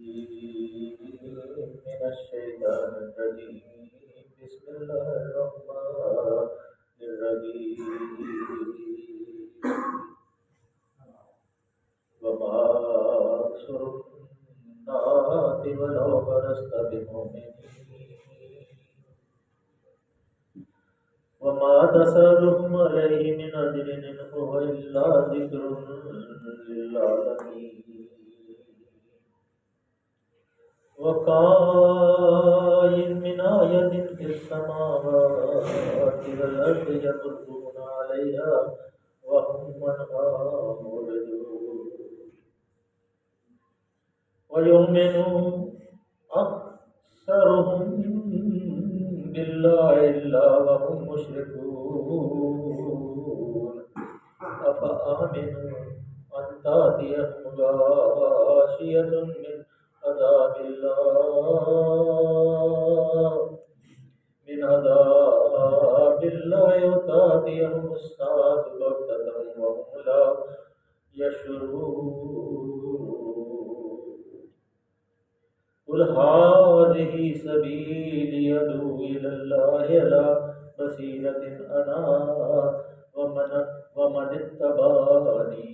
من الشيطان الرجيم بسم الله الرحمن الرحيم وما أكثر الناس ولو حرصت بمؤمنين وما تسألهم عليه من أجر إن هو إلا ذكر للعالمين وكأين من آية في السماوات والأرض يمرون عليها وهم عنها معرضون ويؤمن أكثرهم بالله إلا وهم مشركون أفآمنوا أن تأتيهم غاشية من عذاب الله وتأتيهم الساعة بغتة وهم لا يشعرون قل هذه سبيلي أدعو إلى الله على بصيرة أنا ومن اتبعني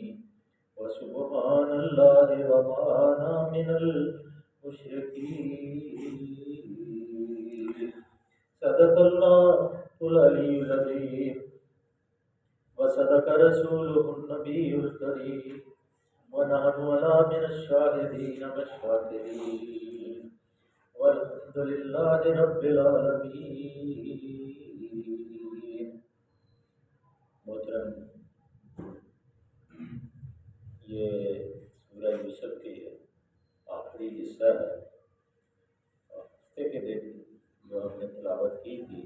وسبحان الله وما أنا من المشركين صدق الله العلي العظيم وصدق رسوله النبي الكريم ونحن على من الشاهدين والشاكرين والحمد لله رب العالمين. محترم، یہ سورہ یوسف کے آخری حصہ ہے. ہفتے کے دن جو ہم نے تلاوت کی تھی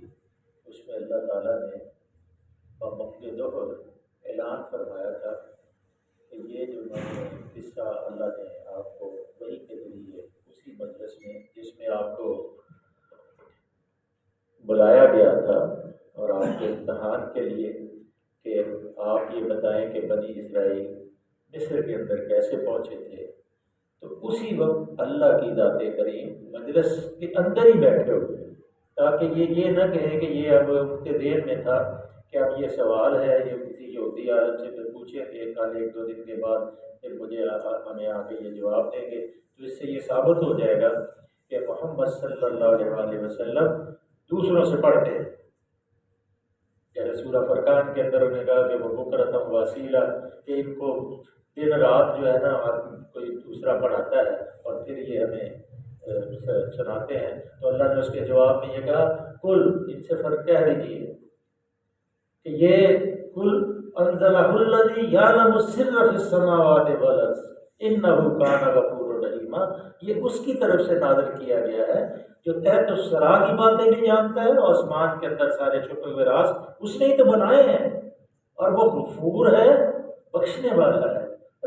اس میں اللہ تعالیٰ نے بمقد ظہر اعلان فرمایا تھا کہ یہ جو میں نے قصہ اللہ نے آپ کو وحی کے ذریعے اسی مجلس میں جس میں آپ کو بلایا گیا تھا اور آپ کے امتحان کے لیے کہ آپ یہ بتائیں کہ بنی اسرائیل مصر کے اندر کیسے پہنچے تھے، تو اسی وقت اللہ کی ذات کریم مجلس کے اندر ہی بیٹھے ہوئے تاکہ یہ نہ کہیں کہ یہ اب ان کے ذہن میں تھا کہ اب یہ سوال ہے یہ کسی یہودی عالم سے پھر پوچھیں گے کل 1-2 دن کے بعد پھر ہمیں آ کے یہ جواب دیں گے. تو اس سے یہ ثابت ہو جائے گا کہ محمد صلی اللہ علیہ وسلم دوسروں سے پڑھتے ہیں. جیسے سورہ فرقان کے اندر انہوں نے کہا کہ وہ بکرتم وسیلہ کہ ان کو دن رات جو ہے نا کوئی دوسرا پڑھاتا ہے اور پھر یہ ہمیں سناتے ہیں. تو اللہ نے اس کے جواب میں یہ کہا کل ان سے فرق کہہ دیجیے کہ یہ کل انزلہ الذی یعلم السر فی السماوات والارض انہ کان غفورا رحیما، یہ اس کی طرف سے نازل کیا گیا ہے جو تحت الثری کی باتیں بھی جانتا ہے اور آسمان کے اندر سارے چھپے ہوئے راز اس نے ہی تو بنائے ہیں، اور وہ غفور ہے، بخشنے والا ہے،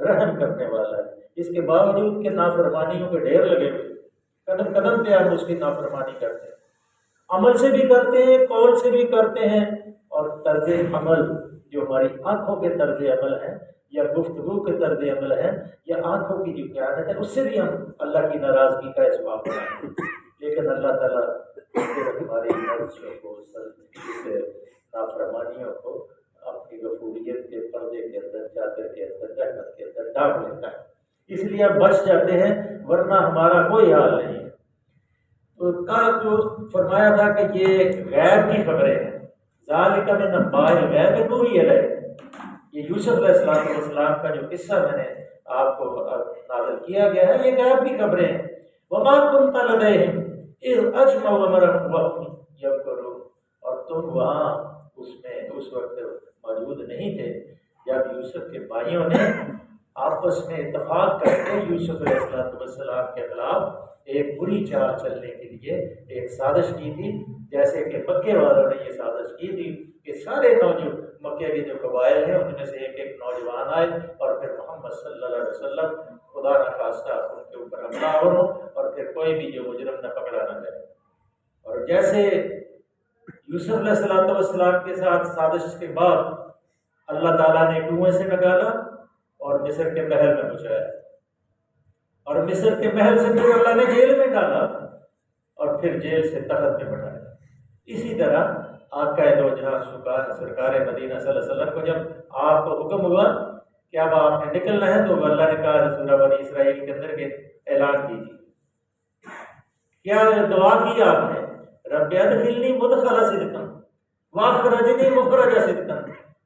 رحم کرنے والا ہے. اس کے باوجود کہ نافرمانیوں کے ڈھیر لگے ہوئے، قدم قدم پہ ہم اس کی نافرمانی کرتے ہیں، عمل سے بھی کرتے ہیں، قول سے بھی کرتے ہیں، اور طرز عمل جو ہماری آنکھوں کے طرز عمل ہیں یا گفتگو کے طرز عمل ہیں یا آنکھوں کی جو قیادت ہے اس سے بھی ہم اللہ کی ناراضگی کا اسباب بنائیں. لیکن اللہ تعالیٰ ہماری مرضیوں کو نافرمانیوں کو اپنی غفوریت کے پردے کے اندر چادر کے اندر رحمت کے اندر ڈال لیتا ہے، اس لیے ہم بچ جاتے ہیں ورنہ ہمارا کوئی حال نہیں ہے. تو کل جو فرمایا تھا کہ یہ غیب کی خبریں ہیں، ذالک من انباء الغیب نوحی الیک، یہ یوسف علیہ السلام کا جو قصہ میں نے آپ کو نازل کیا گیا ہے یہ غیب کی خبریں ہیں. وما کنت لدیہم اذ اجمعوا امرهم وهم یمکرون، اور تم وہاں اس وقت موجود نہیں تھے جب یوسف کے بھائیوں نے آپس میں اتفاق کر کے یوسف علیہ السلام کے خلاف ایک بری چال چلنے کے لیے ایک سازش کی تھی. جیسے کہ مکے والوں نے یہ سازش کی تھی کہ سارے مکے کے جو قبائل ہیں ان میں سے ایک نوجوان آئے اور پھر محمد صلی اللہ علیہ وسلم خدا نخواستہ ان کے اوپر حملہ ہو اور پھر کوئی بھی جو مجرم نہ پکڑا نہ جائے. اور جیسے یوسف علیہ السلام کے ساتھ سازش کے بعد اللہ تعالیٰ نے کنویں سے نکالا اور مصر کے محل میں پہنچایا. اور مصر کے محل سے پھر اللہ نے جیل میں ڈالا اور پھر جیل سے تخت میں بٹھایا۔ اسی طرح آقا دو جہاں سرکار مدینہ صلی اللہ علیہ وسلم کو جب آپ کو حکم ہوا کہ اب آپ نے نکلنا ہے تو اللہ نے کہا سورہ بنی اسرائیل کے اندر کے اعلان کیجیے، کیا دعا کی آپ نے؟ رب ادخلنی مدخل صدق واخرجنی مخرج صدق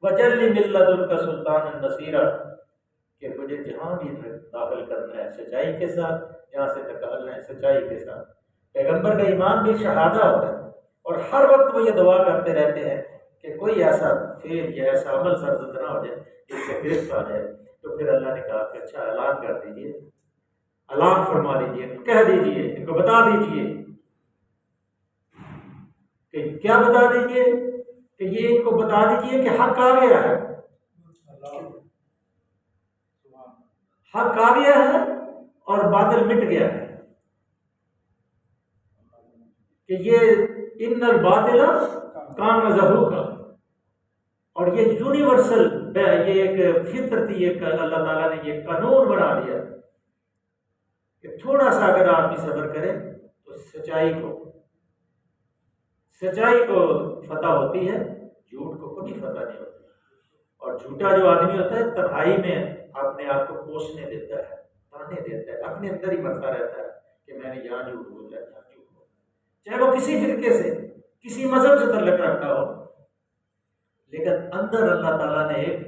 واجعلنی من لدنک سلطانا نصیرا، کہ مجھے جہاں بھی داخل کرنا ہے سچائی کے ساتھ، جہاں سے نکالنا ہے سچائی کے ساتھ۔ پیغمبر کا ایمان بھی شہادہ ہوتا ہے، اور ہر وقت وہ یہ دعا کرتے رہتے ہیں کہ کوئی ایسا فعل یا ایسا عمل سرزد نہ ہو جائے جس سے گرفت آ جائے۔ تو پھر اللہ نے کہا کہ اچھا اعلان کر دیجئے، اعلان فرما دیجئے، کہہ دیجئے، ان کو بتا دیجئے کہ کیا بتا دیجئے کہ یہ ان کو بتا دیجئے کہ حق آ گیا ہے، حق آ گیا ہے اور باطل مٹ گیا ہے، کہ یہ ان الباطل کان زہوقا، اور یہ یونیورسل، یہ ایک فطرتی ایک اللہ تعالیٰ نے یہ قانون بنا دیا کہ تھوڑا سا اگر آدمی صبر کرے تو سچائی کو فتح ہوتی ہے، جھوٹ کو کبھی فتح نہیں ہوتی۔ اور جھوٹا جو آدمی ہوتا ہے تنہائی میں اپنے آپ کو کوسنے دیتا ہے، تانے دیتا ہے، اپنے اندر ہی مرتا رہتا ہے کہ میں نے یہاں جھوٹ بولا، یہاں جھوٹ بولا، چاہے وہ کسی فرقے سے، کسی مذہب سے تعلق رکھتا ہو، لیکن اندر اللہ تعالیٰ نے ایک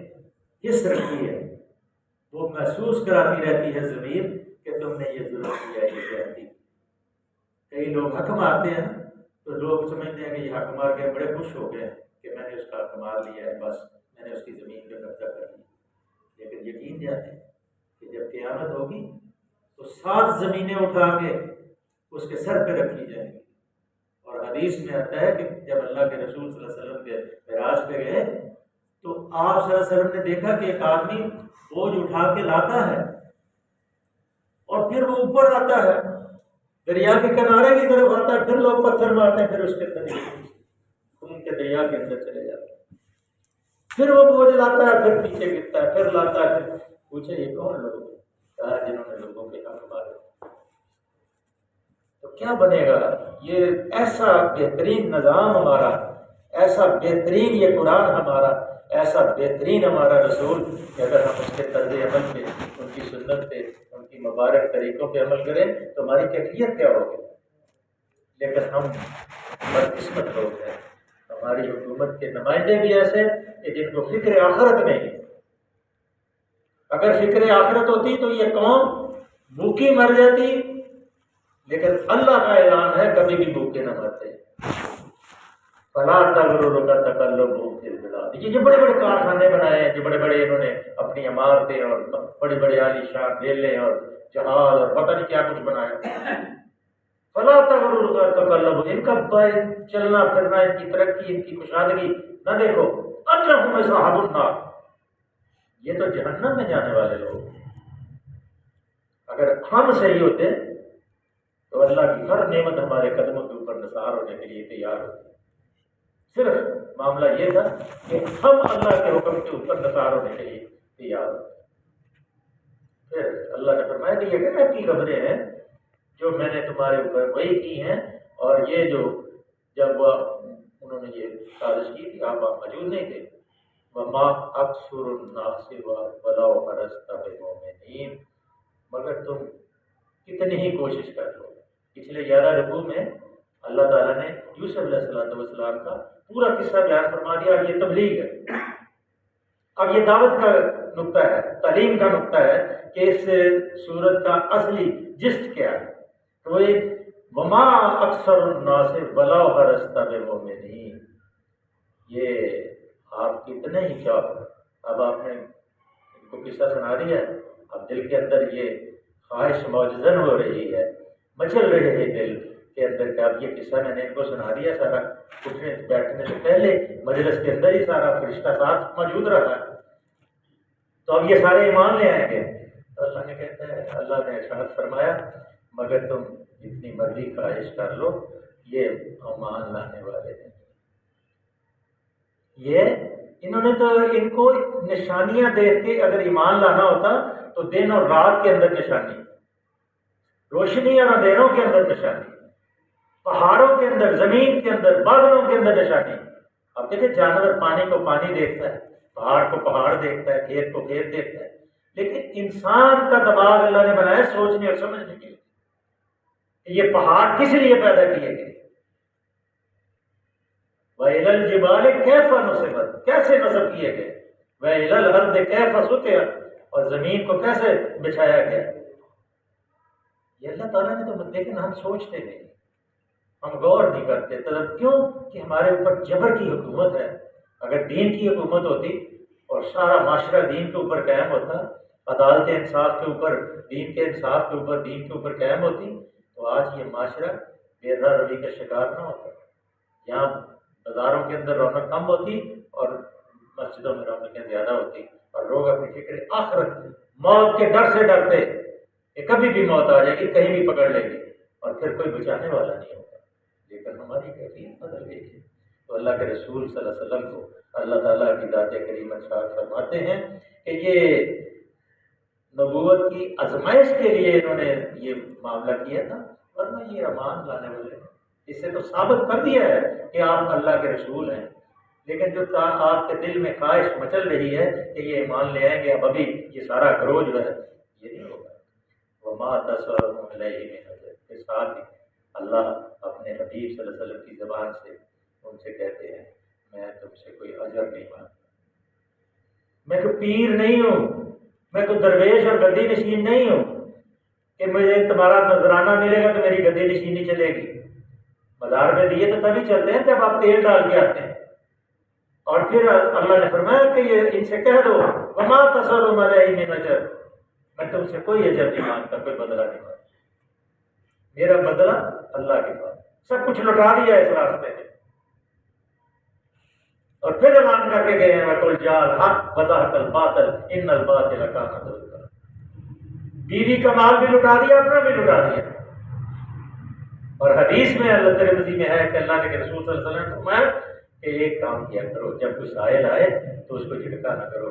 حص رکھی ہے، وہ محسوس کراتی رہتی ہے ضمیر کہ تم نے یہ ظلم کیا، یہ زیادتی۔ کئی لوگ حق مارتے ہیں تو لوگ سمجھتے ہیں کہ یہ حق مار کے بڑے خوش ہو گئے کہ میں نے اس کا حق مار لیا ہے، بس میں نے اس کی زمین پہ قبضہ کر لیا۔ لیکن یقین جانے کہ جب قیامت ہوگی تو 7 زمینیں اٹھا کے اس کے سر پہ رکھی جائیں گی۔ اور حدیث میں آتا ہے کہ جب اللہ کے رسول صلی اللہ علیہ وسلم کے معراج پہ گئے تو آپ صلی اللہ علیہ وسلم نے دیکھا کہ ایک آدمی بوجھ اٹھا کے لاتا ہے اور پھر وہ اوپر آتا ہے، دریا کے کنارے کی طرف آتا ہے، پھر لوگ پتھر مارتے ہیں، پھر اس کے اندر خون کے دریا کے اندر چلے جاتے ہیں، پھر وہ بوجھ لاتا ہے، پھر پیچھے گرتا ہے، پھر لاتا ہے، پھر پوچھے یہ کون لوگ ہیں؟ کہا جنہوں نے لوگوں کے حق مارے۔ تو کیا بنے گا؟ یہ ایسا بہترین نظام ہمارا، ایسا بہترین یہ قرآن ہمارا، ایسا بہترین ہمارا رسول کہ اگر ہم اس کے طرز عمل پہ، ان کی سنت پہ، ان کی مبارک طریقوں پہ عمل کریں تو ہماری کیفیت کیا ہوگی۔ لیکن ہم بدقسمت لوگ ہیں، ہماری حکومت کے نمائندے بھی ایسے کہ جن کو فکر آخرت نہیں ہے۔ اگر فکر آخرت ہوتی تو یہ قوم بھوکی مر جاتی، لیکن اللہ کا اعلان ہے کبھی بھی بھوکے نہ مرتے۔ فلا تغررک تقلبهم فی البلاد، یہ بڑے بڑے کارخانے بنائے ہیں، جو بڑے بڑے انہوں نے اپنی عمارتیں اور بڑے بڑے عالی شان ویلیں اور جہاز اور پتہ نہیں کیا کچھ بنایا۔ فلا تغررک تقلبهم، ان کا چلنا پھرنا، ان کی ترقی، ان کی کشادگی نہ دیکھو۔ انہم اصحاب النار، یہ تو جہنم میں جانے والے لوگ۔ اگر ہم صحیح ہوتے تو اللہ کی ہر نعمت ہمارے قدموں کے اوپر نثار ہونے کے لیے تیار ہوتی۔ صرف معاملہ یہ تھا کہ ہم اللہ کے حکم کے اوپر نثار ہونے کے لیے تیار ہوتے۔ پھر اللہ نے فرمایا کہ یہ غیب کی خبریں ہیں جو میں نے تمہارے اوپر وحی کی ہیں، اور یہ جو جب انہوں نے یہ سازش کی تھی آپ موجود نہیں تھے۔ وما اکثر الناس ولو حرصت بمؤمنین، مگر تم کتنی ہی کوشش کر لو۔ پچھلے 11 رکوع میں اللہ تعالیٰ نے یوسف علیہ السلام کا پورا قصہ بیان فرما دیا۔ اب یہ تبلیغ ہے، اب یہ دعوت کا نقطہ ہے، تعلیم کا نقطہ ہے کہ اس سورت کا اصلی جسٹ کیا ہے۔ تو ایک وما اکثر الناس ولو حرصت بمؤمنین، یہ آپ کتنے ہی چاہو۔ اب آپ نے ان کو قصہ سنا دیا ہے، اب دل کے اندر یہ خواہش موجزن ہو رہی ہے، مچل رہے ہیں دل کے اندر کہ اب یہ قصہ میں نے ان کو سنا دیا، سارا اٹھنے بیٹھنے سے پہلے مجلس کے اندر ہی سارا فرشتہ ساتھ موجود رہا ہے، تو اب یہ سارے ایمان لے آئیں گے۔ تو اللہ نے کہتا ہے، اللہ نے ارشاد فرمایا مگر تم اتنی مرضی خواہش کر لو، یہ ایمان لانے والے ہیں۔ یہ انہوں نے تو ان کو نشانیاں دیکھ کے اگر ایمان لانا ہوتا تو دن اور رات کے اندر نشانی، روشنی اور اندھیروں کے اندر نشانی، پہاڑوں کے اندر، زمین کے اندر، بادلوں کے اندر نشانی۔ اب دیکھیں جانور پانی کو پانی دیکھتا ہے، پہاڑ کو پہاڑ دیکھتا ہے، کھیت کو کھیت دیکھتا ہے، لیکن انسان کا دماغ اللہ نے بنایا سوچنے اور سمجھنے کے لیے کہ یہ پہاڑ کس لیے پیدا کیے گئے، وَإِلَى الْجِبَالِ كَيْفَ نُصِبَتْ، کیسے نصب کیے گئے، وَإِلَى الْأَرْضِ كَيْفَ سُطِحَتْ، اور زمین کو کیسے بچھایا گیا۔ یہ اللہ تعالیٰ نے تو، لیکن ہم سوچتے نہیں، ہم غور نہیں کرتے، طلب کیوں کہ ہمارے اوپر جبر کی حکومت ہے۔ اگر دین کی حکومت ہوتی اور سارا معاشرہ دین کے اوپر قائم ہوتا، عدالت انصاف کے اوپر، دین کے انصاف کے اوپر، دین کے اوپر قائم ہوتی، تو آج یہ معاشرہ بے راہ روی کا شکار نہ ہوتا۔ یہاں بازاروں کے اندر رونق کم ہوتی اور مسجدوں میں رونقیں زیادہ ہوتی، اور لوگ اپنی فکر آخرت، موت کے ڈر سے ڈرتے کہ کبھی بھی موت آ جائے گی، کہیں بھی پکڑ لے گی، اور پھر کوئی بچانے والا نہیں ہوگا۔ لیکن ہماری کیفیت بدل گئی ہے۔ تو اللہ کے رسول صلی اللہ علیہ وسلم کو اللہ تعالیٰ کی ذات کریم ارشاد فرماتے ہیں کہ یہ نبوت کی آزمائش کے لیے انہوں نے یہ معاملہ کیا تھا، ورنہ یہ امان لانے والے ہیں۔ اس سے تو ثابت کر دیا ہے کہ آپ اللہ کے رسول ہیں، لیکن جو آپ کے دل میں خواہش مچل رہی ہے کہ یہ ایمان لے آئیں گے، اب ابھی یہ سارا گروہ جو ہے یہ نہیں ہوگا۔ وَمَا تَسْأَلُهُمْ عَلَيْهِ مِنْ أَجْرٍ، کے ساتھ ہی اللہ اپنے حبیب صلی اللہ علیہ وسلم کی زبان سے ان سے کہتے ہیں میں تم سے کوئی اجر نہیں مانگتا، میں کوئی پیر نہیں ہوں، میں کوئی درویش اور گدی نشین نہیں ہوں کہ مجھے تمہارا نذرانہ ملے گا تو میری گدی نشینی چلے گی۔ بازار میں دیے تو تبھی چلتے ہیں جب آپ تیل ڈال کے آتے ہیں۔ اور پھر اللہ نے فرمایا کہ یہ ان سے کہہ دو وما تسألهم علیہ من اجر، میں تم سے کوئی اجر نہیں مانگتا، کوئی بدلہ نہیں مانگتا، میرا بدلہ اللہ کے پاس، سب کچھ لوٹا دیا اس راستے میں۔ اور پھر اعلان کر کے گئے ہیں وَقُلْ جَاءَ الْحَقُّ وَزَهَقَ الْبَاطِلُ إِنَّ الْبَاطِلَ كَانَ زَهُوقًا، بیوی کا مال بھی لٹا دیا، اپنا بھی لٹا دیا۔ اور حدیث میں اللہ ترمذی میں ہے کہ اللہ کے رسول صلی اللہ علیہ وسلم نے فرمایا کہ ایک کام کیا کرو، جب کوئی سائل آئے تو اس کو جھٹکا نہ کرو،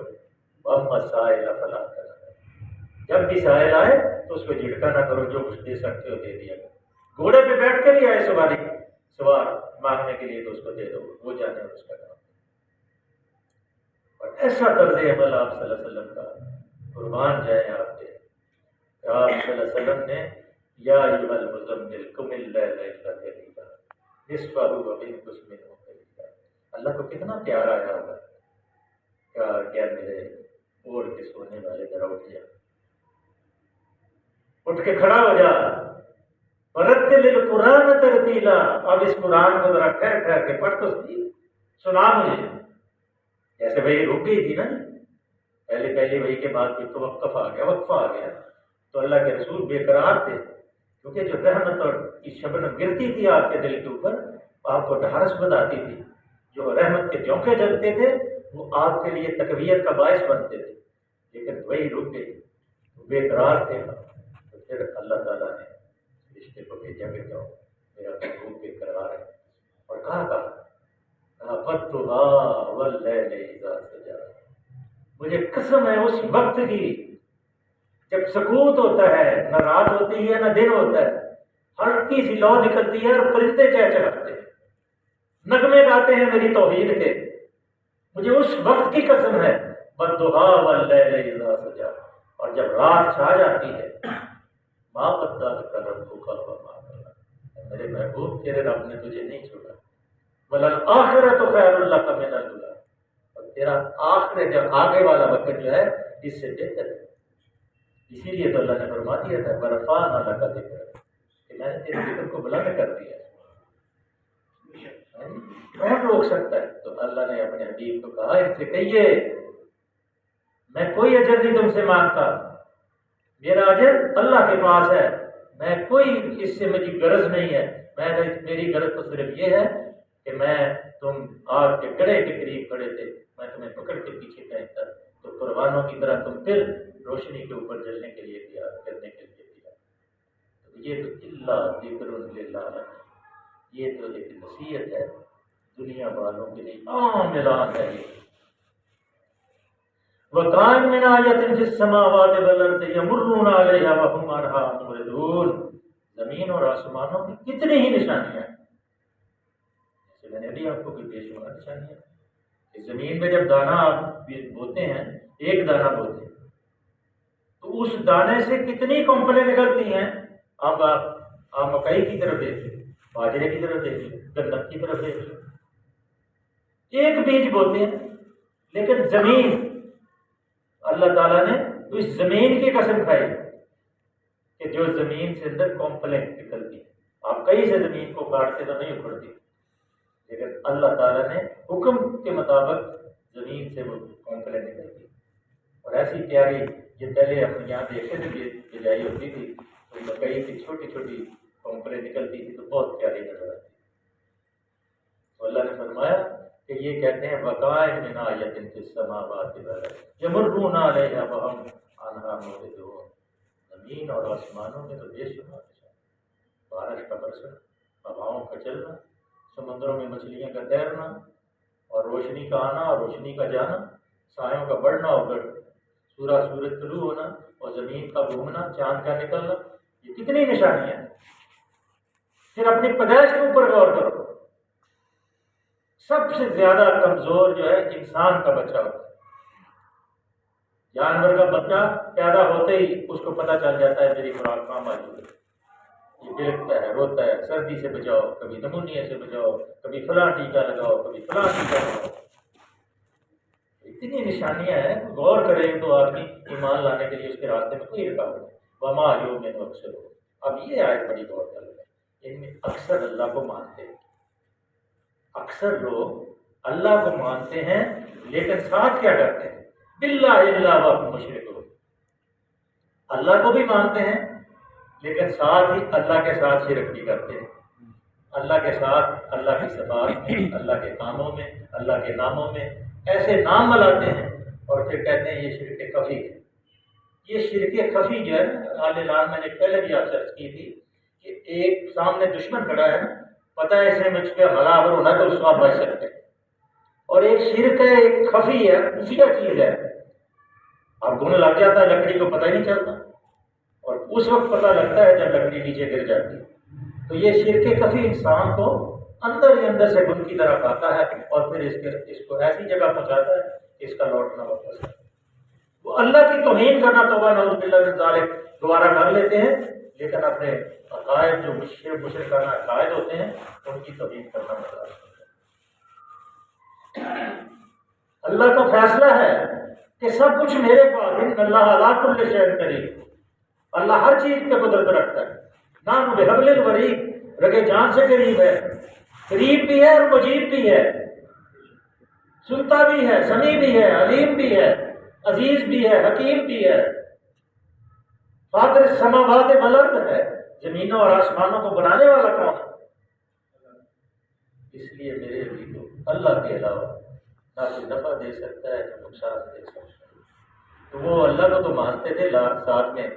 وَأَمَّا السَّائِلَ فَلَا تَنْهَرْ، جب بھی سائل آئے تو اس کو جھٹکا نہ کرو، جو کچھ دے سکتے ہو دے دیا کرو۔ گھوڑے پہ بیٹھ کے بھی آئے سوار مانگنے کے لیے تو اس کو دے دو، وہ جانے اس کا کام۔ اور ایسا طرز عمل آپ صلی اللہ علیہ وسلم کا، قربان جائیں آپ کے، کہ آپ صلی اللہ علیہ وسلم نے یا ایھا المزمل قم اللیل الا قلیلا نصفہ وانقص منہ قلیلا، اللہ کو کتنا پیار آیا ہوگا کیا میرے اوڑھ کے سونے والے ذرا اٹھ جا، اٹھ کے کھڑا ہو جا، ورتل القرآن ترتیلا، اب اس قرآن کو ذرا ٹھہر ٹھہر کے پڑھ تو صحیح، سنا مجھے۔ جیسے وہی رک گئی تھی نا، پہلے وہی کے بعد پھر توقف آ گیا، وقفہ آ گیا، تو اللہ کے رسول بے قرار تھے، کیونکہ جو رحمت اور کی شبنم گرتی تھی آپ کے دل کے اوپر، آپ کو ڈھارس بنداتی تھی، جو رحمت کے جھونکے جلتے تھے وہ آپ کے لیے تقویت کا باعث بنتے تھے، لیکن وہی رک گئی، بے قرار تھے، تو پھر اللہ تعالیٰ نے رشتے کو بھیجا کہ جاؤ میرا محبوب بے قرار ہے، اور کہا فَاتُّهَا وَاللَّيْلِ إِذَا سَجَىٰ، مجھے قسم ہے اس وقت کی جب سکوت ہوتا ہے، نہ رات ہوتی ہے نہ دن ہوتا ہے، ہلکی سی لو نکلتی ہے اور پرندے چہچہاتے ہیں، نغمے گاتے ہیں میری توحید کے، مجھے اس وقت کی قسم ہے، وَالضُّحَىٰ وَاللَّيْلِ إِذَا سَجَىٰ، اور جب رات چھا جاتی ہے، مَا وَدَّعَكَ رَبُّكَ وَمَا قَلَىٰ، میرے محبوب تیرے رب نے تجھے نہیں چھوڑا، وَلَلْآخِرَةُ خَيْرٌ لَكَ مِنَ الْأُولَىٰ، اور تیرا آخرت جو آگے والا وقت جو ہے اس سے بہتر ہے۔ اسی لیے تو اللہ نے فرما دیا تھا وَرَفَعْنَا لَكَ ذِكْرَكَ، کہ میں نے تیرے ذکر کو بلند کر دیا۔ کون روک سکتا ہے؟ تو اللہ نے اپنے حبیب کو کہا ان سے کہیے میں کوئی اجر نہیں تم سے مانگتا، میرا اجر اللہ کے پاس ہے، میں کوئی اس سے مجھے غرض نہیں ہے، میری غرض تو صرف یہ ہے کہ میں تم آگ کے گڑھے کے قریب کھڑے تھے، میں تمہیں پکڑ کے پیچھے پھینکتا تو پروانوں کی طرح تم پھر روشنی کے اوپر جلنے کے لیے تیار کرنے کے لیے تیار۔ تو یہ تو اللہ ذکر للعالمین، یہ تو ایک نصیحت ہے دنیا والوں کے لیے، عام اعلان ہے یہ۔ وَكَأَيٍّ مِّنْ آيَةٍ فِي السَّمَاوَاتِ وَالْأَرْضِ يَمُرُّونَ عَلَيْهَا وَهُمْ عَنْهَا مُعْرِضُونَ، زمین اور آسمانوں کی کتنی ہی نشانیاں ہیں. جیسے میں نے ابھی آپ کو کوئی بے شمار نشانیاں کہ زمین میں جب دانہ آپ بوتے ہیں، ایک دانہ بوتے ہیں تو اس دانے سے کتنی کمپنیں نکلتی ہیں. اب آپ مکئی کی طرف دیکھ لیں، باجرے کی طرف دیکھ لیں، گندم کی طرف دیکھ لیں. ایک بیج بوتے ہیں، لیکن زمین اللہ تعالیٰ نے تو اس زمین کی قسم کھائی کہ جو زمین سے اندر کمپلینٹ نکلتی ہے. آپ کہیں سے زمین کو کاٹتے تو نہیں اکھڑتی، لیکن اللہ تعالیٰ نے حکم کے مطابق زمین سے وہ کمپلینٹ نکلتی. اور ایسی پیاری، یہ پہلے ہم یہاں دیکھتے تھے بجائی ہوتی تھی تو مکئی کی چھوٹی چھوٹی کمپلینٹ نکلتی تھی تو بہت پیاری نظر آتی. تو اللہ نے فرمایا کہ یہ کہتے ہیں وقائع من آیۃ فی السماوات والارض یمرون علیہا وہم عنہا معرضون. زمین اور آسمانوں میں تو بے شمار نشان، بارش کا برسنا، ہواؤں کا چلنا، سمندروں میں مچھلیاں کا تیرنا، اور روشنی کا آنا اور روشنی کا جانا، سایوں کا بڑھنا اور سورج طلوع ہونا، اور زمین کا گھومنا، چاند کا نکلنا. یہ کتنی نشانیاں ہیں. پھر اپنی پیدائش کے اوپر غور کرو. سب سے زیادہ کمزور جو ہے انسان کا بچہ ہوتا ہے. جانور کا بچہ پیدا ہوتے ہی اس کو پتہ چل جاتا ہے میری خوراک کہاں موجود ہے. یہ بلکتا ہے، روتا ہے، سردی سے بچاؤ، کبھی نمونیا سے بچاؤ، کبھی فلاں ٹیکہ لگاؤ، کبھی فلاں ٹیکہ لگاؤ. اتنی نشانیاں ہیں، غور کرے تو آدمی ایمان لانے کے لیے اس کے راستے میں کوئی رکاوٹ نہیں. وما یؤمن اکثرهم. اب یہ آیت بڑی غور کر لیں. ان میں اکثر اللہ کو مانتے ہیں، اکثر لوگ اللہ کو مانتے ہیں لیکن ساتھ کیا کرتے ہیں؟ باللہ الا وهم مشرکون. اللہ کو بھی مانتے ہیں لیکن ساتھ ہی اللہ کے ساتھ شرک بھی کرتے ہیں. اللہ کے ساتھ اللہ کی صفات میں، اللہ کے کاموں میں، اللہ کے ناموں میں ایسے نام ملاتے ہیں اور پھر کہتے ہیں یہ شرک خفی ہے. یہ شرک خفی جو ہے حال اعلان میں نے پہلے بھی آپ سے عرض کی تھی کہ ایک سامنے دشمن کھڑا ہے نا، پتہ ہے اس نے مجھ پہ حملہ آور ہونا تو اس کو آپ بچ سکتے ہیں. اور ایک شرک ہے، ایک خفی ہے، خفیہ چیز ہے. اب گن لگ جاتا ہے لکڑی کو پتہ ہی نہیں چلتا، اور اس وقت پتہ لگتا ہے جب لکڑی نیچے گر جاتی ہے. تو یہ شرک خفی انسان کو اندر ہی اندر سے گن کی طرح کھاتا ہے اور پھر اس کو ایسی جگہ پہنچاتا ہے کہ اس کا لوٹنا واپس ہے. وہ اللہ کی توہین کرنا توبہ نعوذ باللہ من ذالک دوبارہ کر لیتے ہیں، لیکن اپنے عقائد جو مشرکانہ عقائد ہوتے ہیں ان کی توہین کرنا برداشت کرتے ہیں. اللہ کا فیصلہ ہے کہ سب کچھ میرے پاس ہے. اللہ علی کل شیء قدیر. اللہ ہر چیز پہ قدرت رکھتا ہے. نام بحبل الورید، رگے جان سے قریب ہے، قریب بھی ہے اور مجیب بھی ہے، سنتا بھی ہے، سمیع بھی ہے، علیم بھی ہے، عزیز بھی ہے، حکیم بھی ہے. فاطر السماوات والارض ہے، زمینوں اور آسمانوں کو بنانے والا کون ہے؟ اس لیے میرے بھی تو اللہ کے علاوہ نہ کوئی نفع دے سکتا ہے نہ نقصان دے سکتا ہے. تو وہ اللہ کو تو مانتے تھے، ساتھ میں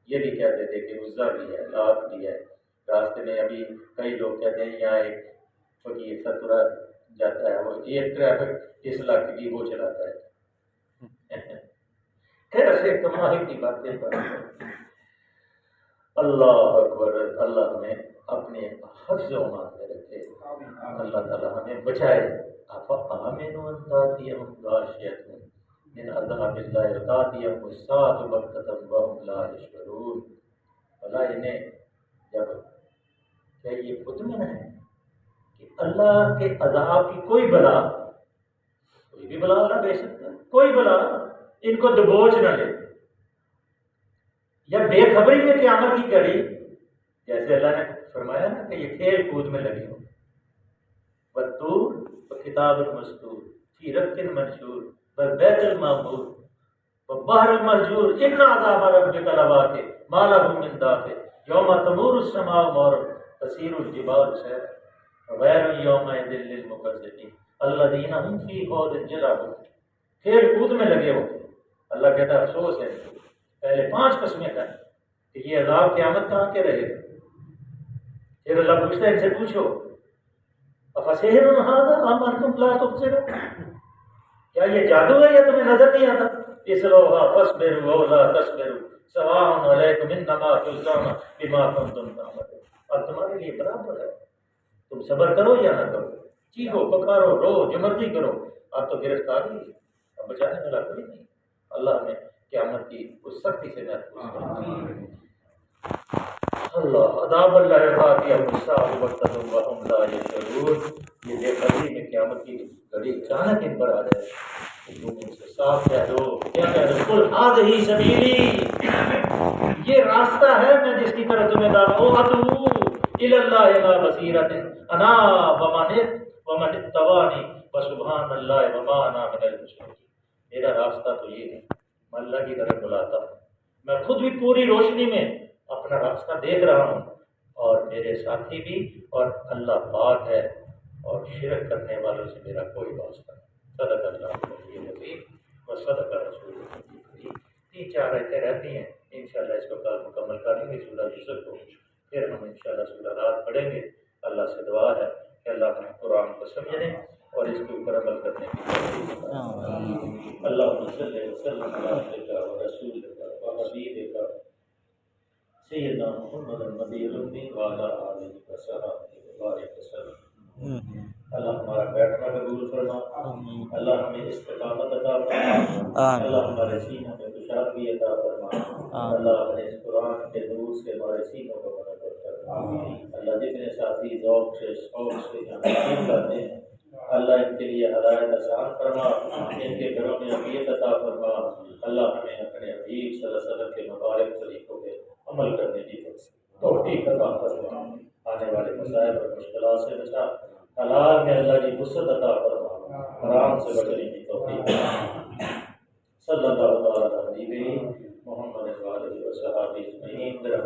یہ بھی کہتے تھے کہ عزا بھی ہے، لات بھی ہے. راستے میں ابھی کئی لوگ کہتے ہیں یہاں ایک فقیر ستورا جاتا ہے، وہ ایک ٹریفک اس علاقے کی وہ چلاتا ہے. کیسے کمال کی باتیں کرتے. اللہ اکبر. اللہ ہمیں اپنے حفظ و امان میں رکھے، اللہ تعالیٰ ہمیں بچائے. افامنوا ان تأتيهم غاشية من عذاب الله وتأتيهم الساعة بغتة وهم لا يشعرون. بھلا انہیں جب کیا یہ مطمئن ہے کہ اللہ کے عذاب کی کوئی بلا، کوئی بھی بلا اللہ بھیج سکتا ہے، کوئی بلا ان کو دبوچ نہ لے، یا بے خبری میں قیامت کی گھڑی جیسے اللہ نے فرمایا نا کہ یہ کھیل کود میں لگی ہو. والطور وکتاب المسطور فی رق منشور والبیت المعمور والبحر المسجور ان عذاب ربک لواقع ما له من دافع یوم تمور السماء مورا تسیر الجبال سیرا وویل یومئذ للمکذبین الذین هم فی خوض یلعبون. کھیل کود میں لگے ہوتے. اللہ کہتا ہے افسوس ہے پہلے 5 قسمیں کریں کہ یہ عذاب قیامت کہاں کے رہے گا. پھر اللہ پوچھتا ہے ان سے پوچھو افسحر ھذا ام انتم لا تبصرون، کیا یہ جادو ہے یا تمہیں نظر نہیں آتا؟ اسلوھا فاصبروا ولا تصبروا سواء علیکم انما تجزون بما کنتم تعملون، اور تمہارے لیے برابر ہے، تم صبر کرو یا نہ کرو، چیخو پکارو رو جو مرضی کرو، اب تو گرفتاری ہے، اب بچانے والا کوئی نہیں۔ اللہ ہمیں قیامت کی اس سختی سے محفوظ کرے۔ اللہ عذاب اللہ غافی الصاحب وقتهم وهم لا يشعرون، یہ بے قدری میں قیامت کی گھڑی اچانک ان پر آ جائے کہ تم ان سے صاف کہہ دو، کیا کہہ دو؟ قل هذه سبیلی، یہ راستہ ہے میں جس کی طرف تمہیں ادعو الی اللہ علی بصیرۃ انا ومن اتبعنی وسبحان اللہ وما انا من المشرکین۔ میرا راستہ تو یہ ہے، میں اللہ کی طرف بلاتا ہوں، میں خود بھی پوری روشنی میں اپنا راستہ دیکھ رہا ہوں، اور میرے ساتھی بھی، اور اللہ پاک ہے، اور شرک کرنے والوں سے میرا کوئی واسطہ نہیں۔ صدق اللہ العلی العظیم و صدق رسول اللہ۔ 3-4 آیتیں رہتی ہیں، انشاءاللہ اس کو کل مکمل کر لیں گے سورہ یوسف کو، پھر ہم انشاءاللہ سورہ رات پڑھیں گے۔ اللہ سے دعا ہے کہ اللہ ہمیں قرآن کو سمجھنے اور اس کے اوپر عمل کرنے کی توفیق عطا۔ اللہم صلی وسلم علی عبدک و رسولک و حبیبک سیدنا محمد النبی الامی وعلی آلہ وصحبہ وبارک وسلم۔ اللہ ہمارا بیٹھنا قبول فرما، اللہ ہمیں استقامت عطا فرما، اللہ ہمارے سینوں میں کشادگی عطا فرما، اللہ اپنے اس قرآن کے نور سے ہمارے سینوں کو منور فرما۔ اللہ جتنے ساتھی ذوق سے شوق سے یہاں کرتے ہیں، اللہ ان کے لیے ہدایت آسان فرما، ان کے گھروں میں عافیت عطا فرما۔ اللہ ہمیں اپنے حبیب صلی اللہ علیہ وسلم کے مبارک طریقوں پہ عمل کرنے کی توفیق عطا فرما، آنے والے مسائل اور مشکلات سے بچا، حلال میں اللہ کی وسعت عطا فرما، حرام سے بچنے کی توفیق عطا۔ صلی اللہ تعالی علیہ محمد و آلہ و صحبہ اجمعین۔